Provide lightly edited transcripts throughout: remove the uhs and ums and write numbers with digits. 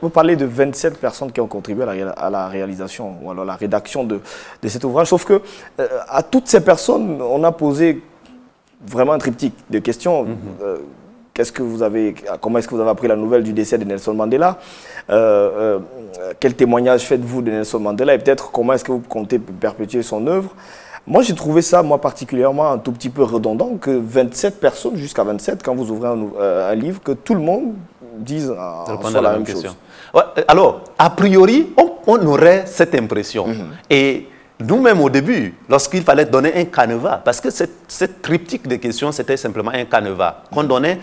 Vous parlez de 27 personnes qui ont contribué à la réalisation ou à la rédaction de cet ouvrage, sauf que à toutes ces personnes, on a posé vraiment un triptyque de questions. Comment est-ce que vous avez appris la nouvelle du décès de Nelson Mandela? Quel témoignage faites-vous de Nelson Mandela? Et peut-être comment est-ce que vous comptez perpétuer son œuvre? Moi, j'ai trouvé ça, particulièrement un tout petit peu redondant, que 27 personnes, jusqu'à 27, quand vous ouvrez un livre, que tout le monde dise la même chose. Ouais, alors, a priori, on aurait cette impression. Et nous-mêmes, au début, lorsqu'il fallait donner un canevas, parce que cette triptyque de questions, c'était simplement un canevas qu'on donnait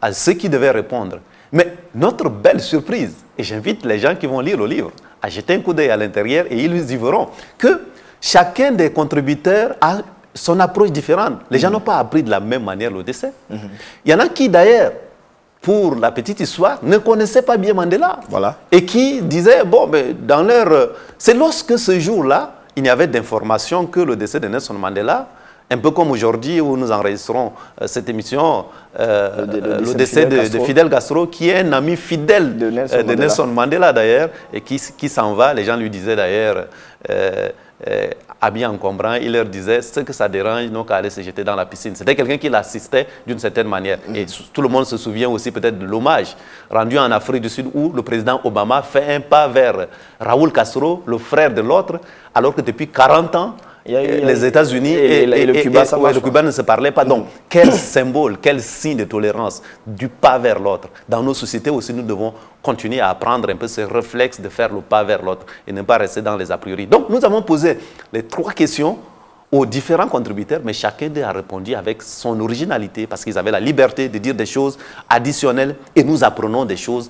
à ceux qui devaient répondre. Mais notre belle surprise, et j'invite les gens qui vont lire le livre à jeter un coup d'œil à l'intérieur et ils y verront que chacun des contributeurs a son approche différente. Les gens n'ont pas appris de la même manière le décès. Il y en a qui, d'ailleurs, pour la petite histoire, ne connaissaient pas bien Mandela. Voilà. Et qui disaient, bon, mais dans leur... C'est lorsque ce jour-là, il y avait d'informations que le décès de Nelson Mandela, un peu comme aujourd'hui où nous enregistrons cette émission, le décès de Fidel Castro, qui est un ami fidèle de Nelson Mandela d'ailleurs, et qui s'en va. Les gens lui disaient d'ailleurs, habillé encombrant, il leur disait ce que ça dérange, ils n'ont qu'à aller se jeter dans la piscine. C'était quelqu'un qui l'assistait d'une certaine manière. Et tout le monde se souvient aussi peut-être de l'hommage rendu en Afrique du Sud où le président Obama fait un pas vers Raúl Castro, le frère de l'autre, alors que depuis 40 ans, les États-Unis et le Cuba ne se parlaient pas. Donc, quel symbole, quel signe de tolérance du pas vers l'autre. Dans nos sociétés aussi, nous devons continuer à apprendre un peu ce réflexe de faire le pas vers l'autre et ne pas rester dans les a priori. Donc, nous avons posé les 3 questions aux différents contributeurs, mais chacun d'eux a répondu avec son originalité parce qu'ils avaient la liberté de dire des choses additionnelles et nous apprenons des choses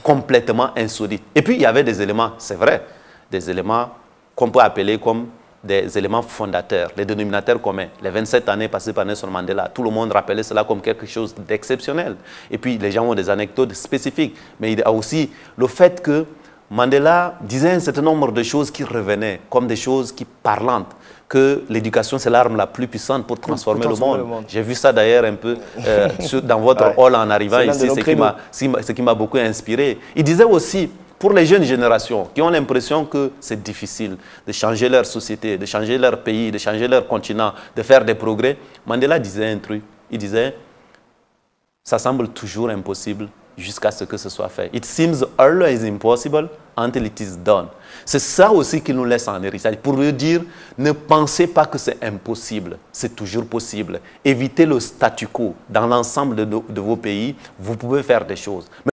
complètement insolites. Et puis, il y avait des éléments, c'est vrai, des éléments qu'on peut appeler comme des éléments fondateurs, les dénominateurs communs. Les 27 années passées par Nelson Mandela, tout le monde rappelait cela comme quelque chose d'exceptionnel. Et puis, les gens ont des anecdotes spécifiques. Mais il y a aussi le fait que Mandela disait un certain nombre de choses qui revenaient, comme des choses qui parlantes, que l'éducation, c'est l'arme la plus puissante pour transformer le monde. J'ai vu ça d'ailleurs un peu dans votre hall en arrivant ici, ce qui m'a beaucoup inspiré. Il disait aussi, pour les jeunes générations qui ont l'impression que c'est difficile de changer leur société, de changer leur pays, de changer leur continent, de faire des progrès, Mandela disait un truc. Il disait, ça semble toujours impossible jusqu'à ce que ce soit fait. It seems always impossible until it is done. C'est ça aussi qu'il nous laisse en héritage. Pour lui dire, ne pensez pas que c'est impossible. C'est toujours possible. Évitez le statu quo. Dans l'ensemble de vos pays, vous pouvez faire des choses.